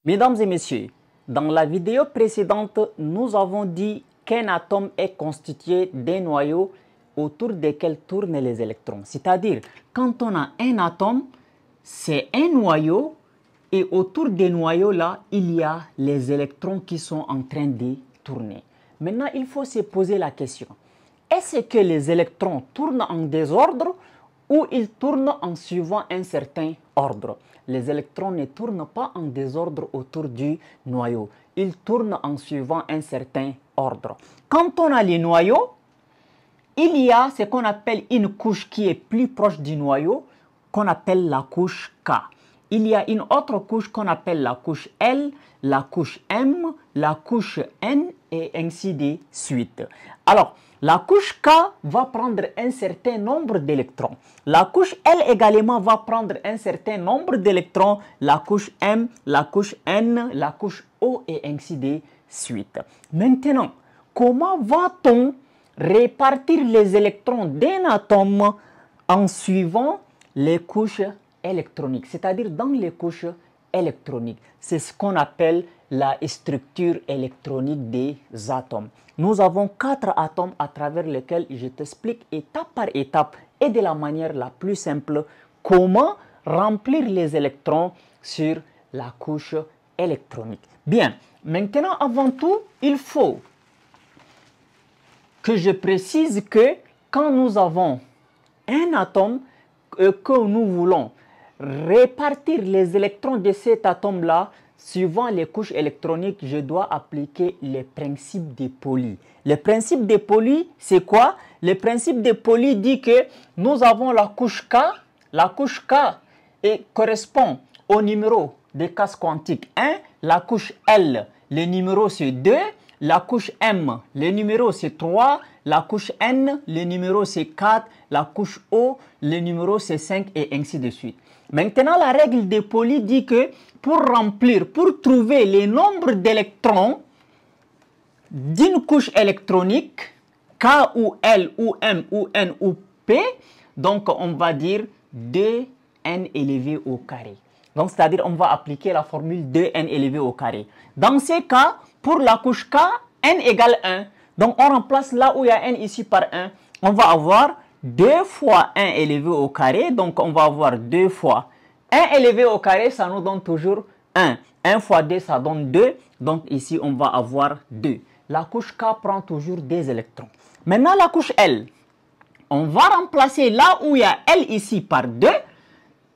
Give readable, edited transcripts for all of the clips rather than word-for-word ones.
Mesdames et messieurs, dans la vidéo précédente, nous avons dit qu'un atome est constitué d'un noyau autour desquels tournent les électrons. C'est-à-dire, quand on a un atome, c'est un noyau et autour des noyaux-là, il y a les électrons qui sont en train de tourner. Maintenant, il faut se poser la question. Est-ce que les électrons tournent en désordre ou ils tournent en suivant un certain ordre? Les électrons ne tournent pas en désordre autour du noyau. Ils tournent en suivant un certain ordre. Quand on a les noyaux, il y a ce qu'on appelle une couche qui est plus proche du noyau, qu'on appelle la couche K. Il y a une autre couche qu'on appelle la couche L, la couche M, la couche N et ainsi de suite. Alors, la couche K va prendre un certain nombre d'électrons. La couche L également va prendre un certain nombre d'électrons. La couche M, la couche N, la couche O et ainsi de suite. Maintenant, comment va-t-on répartir les électrons d'un atome en suivant les couches électroniques, c'est-à-dire dans les couches électroniques? C'est ce qu'on appelle la structure électronique des atomes. Nous avons 4 atomes à travers lesquels je t'explique étape par étape et de la manière la plus simple comment remplir les électrons sur la couche électronique. Bien, maintenant avant tout, il faut que je précise que quand nous avons un atome que nous voulons répartir les électrons de cet atome-là, suivant les couches électroniques, je dois appliquer les principes de Pauli. Le principe de Pauli, c'est quoi? Le principe de Pauli dit que nous avons la couche K. La couche K correspond au numéro des cases quantiques 1. La couche L, le numéro c'est 2. La couche M, le numéro c'est 3. La couche N, le numéro c'est 4. La couche O, le numéro c'est 5 et ainsi de suite. Maintenant, la règle de Pauli dit que pour trouver les nombres d'électrons d'une couche électronique, K ou L ou M ou N ou P, donc on va dire 2n élevé au carré. Donc, c'est-à-dire on va appliquer la formule 2n élevé au carré. Dans ces cas, pour la couche K, n égale 1. Donc, on remplace là où il y a n ici par 1. On va avoir 2 fois 1 élevé au carré. Donc, on va avoir 2 fois 1 élevé au carré, ça nous donne toujours 1. 1 fois 2, ça donne 2. Donc, ici, on va avoir 2. La couche K prend toujours des électrons. Maintenant, la couche L. On va remplacer là où il y a L ici par 2.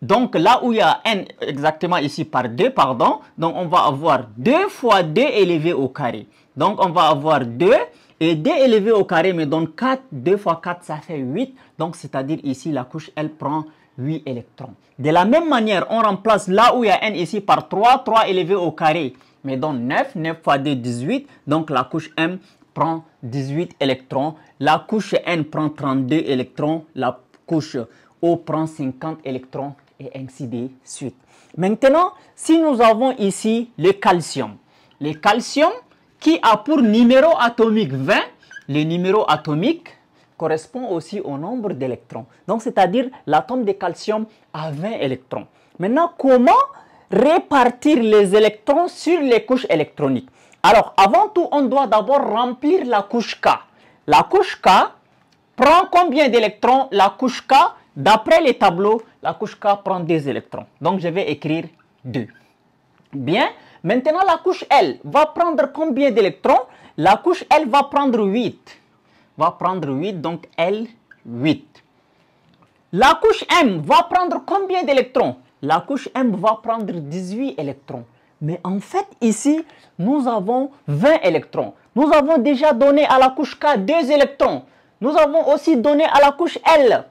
Donc, là où il y a N exactement ici par 2, pardon. Donc, on va avoir 2 fois 2 élevé au carré. Donc, on va avoir 2. Et 2 élevé au carré me donne 4. 2 fois 4, ça fait 8. Donc, c'est-à-dire ici, la couche L prend 8 électrons. De la même manière, on remplace là où il y a N ici par 3. 3 élevé au carré me donne 9. 9 fois 2, 18. Donc, la couche M prend 18 électrons. La couche N prend 32 électrons. La couche O prend 50 électrons. Et ainsi de suite. Maintenant, si nous avons ici le calcium qui a pour numéro atomique 20, le numéro atomique correspond aussi au nombre d'électrons. Donc, c'est-à-dire l'atome de calcium a 20 électrons. Maintenant, comment répartir les électrons sur les couches électroniques? Alors, avant tout, on doit d'abord remplir la couche K. La couche K prend combien d'électrons? La couche K, d'après les tableaux, la couche K prend 2 électrons. Donc, je vais écrire 2. Bien. Maintenant, la couche L va prendre combien d'électrons? La couche L va prendre 8. Va prendre 8, donc L, 8. La couche M va prendre combien d'électrons? La couche M va prendre 18 électrons. Mais en fait, ici, nous avons 20 électrons. Nous avons déjà donné à la couche K 2 électrons. Nous avons aussi donné à la couche L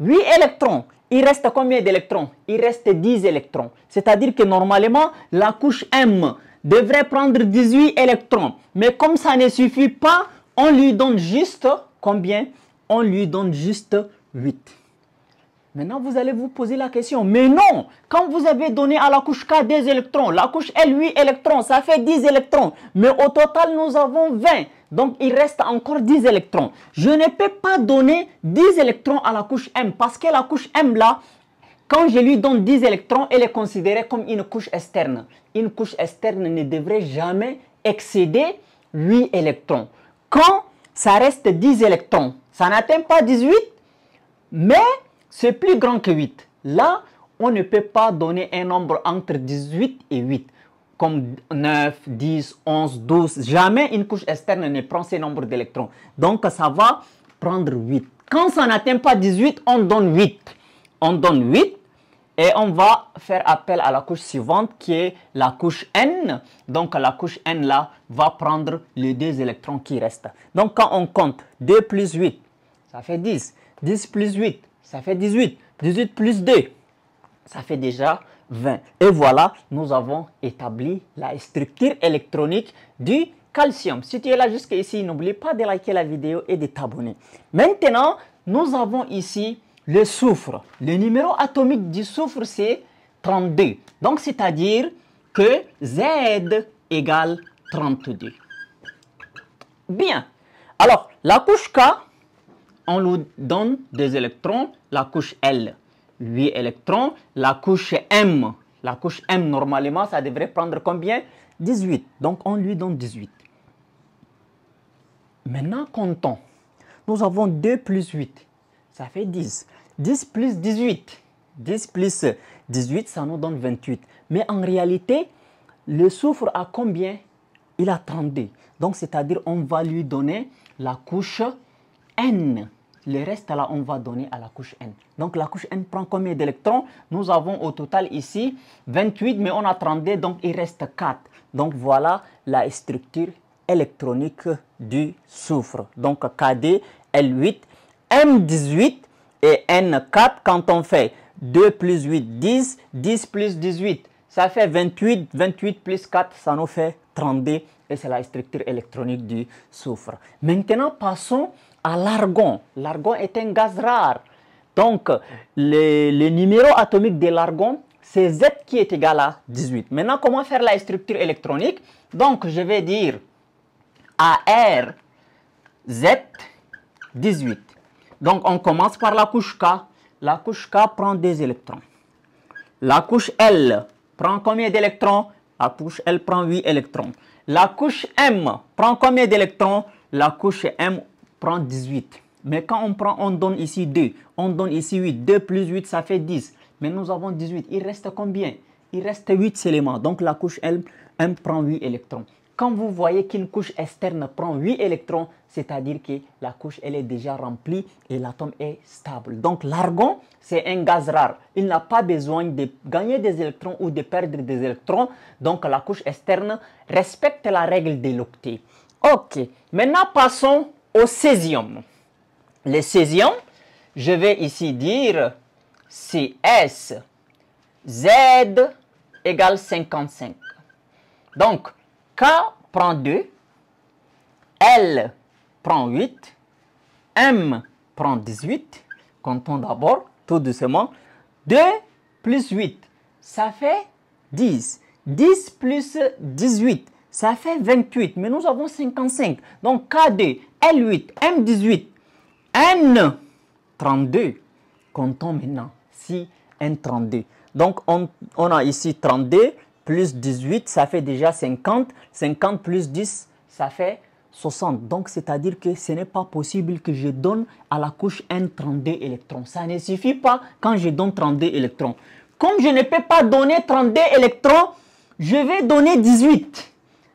8 électrons. Il reste combien d'électrons? Il reste 10 électrons. C'est-à-dire que normalement, la couche M devrait prendre 18 électrons. Mais comme ça ne suffit pas, on lui donne juste combien? On lui donne juste 8. Maintenant, vous allez vous poser la question. Mais non, quand vous avez donné à la couche K 2 électrons, la couche L 8 électrons, ça fait 10 électrons. Mais au total, nous avons 20. Donc, il reste encore 10 électrons. Je ne peux pas donner 10 électrons à la couche M parce que la couche M là, Quand je lui donne 10 électrons, elle est considérée comme une couche externe. Une couche externe ne devrait jamais excéder 8 électrons. Quand ça reste 10 électrons, ça n'atteint pas 18, mais c'est plus grand que 8. Là, on ne peut pas donner un nombre entre 18 et 8, comme 9, 10, 11, 12. Jamais une couche externe ne prend ces nombres d'électrons. Donc, ça va prendre 8. Quand ça n'atteint pas 18, on donne 8. On donne 8 et on va faire appel à la couche suivante qui est la couche N. Donc, la couche N là va prendre les 2 électrons qui restent. Donc, quand on compte 2 plus 8, ça fait 10. 10 plus 8, ça fait 18. 18 plus 2, ça fait déjà 20. Et voilà, nous avons établi la structure électronique du calcium. Si tu es là jusqu'ici, n'oublie pas de liker la vidéo et de t'abonner. Maintenant, nous avons ici le soufre. Le numéro atomique du soufre, c'est 32. Donc, c'est-à-dire que Z égale 32. Bien. Alors, la couche K, on lui donne des électrons. La couche L, 8 électrons. La couche M, normalement, ça devrait prendre combien? 18. Donc, on lui donne 18. Maintenant, comptons. Nous avons 2 plus 8. Ça fait 10. 10 plus 18. 10 plus 18, ça nous donne 28. Mais en réalité, le soufre a combien? Il a 32. Donc, c'est-à-dire on va lui donner la couche N. Le reste, là, on va donner à la couche N. Donc, la couche N prend combien d'électrons? Nous avons au total ici 28, mais on a 32, donc il reste 4. Donc, voilà la structure électronique du soufre. Donc, Kd, L8, M18 et N4. Quand on fait 2 plus 8, 10. 10 plus 18, ça fait 28. 28 plus 4, ça nous fait 32. Et c'est la structure électronique du soufre. Maintenant, passons à l'argon. L'argon est un gaz rare. Donc, le numéro atomique de l'argon, c'est Z qui est égal à 18. Maintenant, comment faire la structure électronique? Donc, je vais dire AR Z 18. Donc, on commence par la couche K. La couche K prend 2 électrons. La couche L prend combien d'électrons? La couche L prend 8 électrons. La couche M prend combien d'électrons? La couche M prend 18. Mais quand on donne ici 2, on donne ici 8. 2 plus 8, ça fait 10. Mais nous avons 18. Il reste combien? Il reste 8 éléments. Donc la couche M prend 8 électrons. Quand vous voyez qu'une couche externe prend 8 électrons, c'est-à-dire que la couche elle est déjà remplie et l'atome est stable. Donc l'argon, c'est un gaz rare. Il n'a pas besoin de gagner des électrons ou de perdre des électrons. Donc la couche externe respecte la règle de l'octet. Ok, maintenant passons au césium. Le césium, je vais ici dire CS Z égale 55. Donc, K prend 2, L prend 8, M prend 18. Comptons d'abord, tout doucement. 2 plus 8, ça fait 10. 10 plus 18, ça fait 28. Mais nous avons 55. Donc, K2, L8, M18, N32. Comptons maintenant. Si N32. Donc, on a ici 32 plus 18, ça fait déjà 50. 50 plus 10, ça fait 60. Donc, c'est-à-dire que ce n'est pas possible que je donne à la couche N 32 électrons. Ça ne suffit pas quand je donne 32 électrons. Comme je ne peux pas donner 32 électrons, je vais donner 18.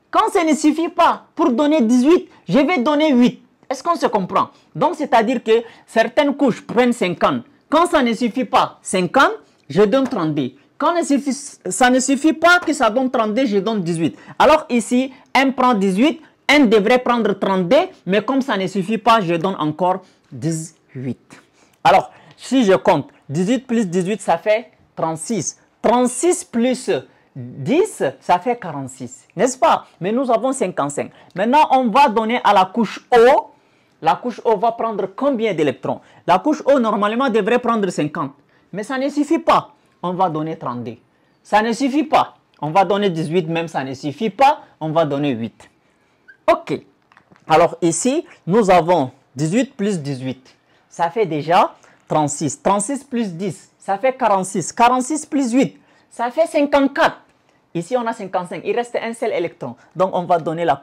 Quand ça ne suffit pas pour donner 18, je vais donner 8. Est-ce qu'on se comprend? Donc, c'est-à-dire que certaines couches prennent 50. Quand ça ne suffit pas, 50, je donne 32. Quand ça ne suffit pas que ça donne 32, je donne 18. Alors ici, M prend 18, N devrait prendre 32, mais comme ça ne suffit pas, je donne encore 18. Alors, si je compte, 18 plus 18, ça fait 36. 36 plus 10, ça fait 46. N'est-ce pas? Mais nous avons 55. Maintenant, on va donner à la couche O. La couche O va prendre combien d'électrons? La couche O, normalement, devrait prendre 50. Mais ça ne suffit pas. On va donner 32. Ça ne suffit pas. On va donner 18, même ça ne suffit pas. On va donner 8. OK. Alors ici, nous avons 18 plus 18. Ça fait déjà 36. 36 plus 10, ça fait 46. 46 plus 8, ça fait 54. Ici, on a 55. Il reste un seul électron. Donc, on va donner à la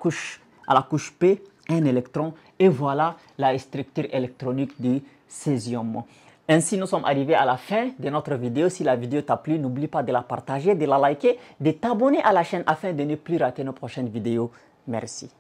couche P un électron. Et voilà la structure électronique du césium. Ainsi, nous sommes arrivés à la fin de notre vidéo. Si la vidéo t'a plu, n'oublie pas de la partager, de la liker, de t'abonner à la chaîne afin de ne plus rater nos prochaines vidéos. Merci.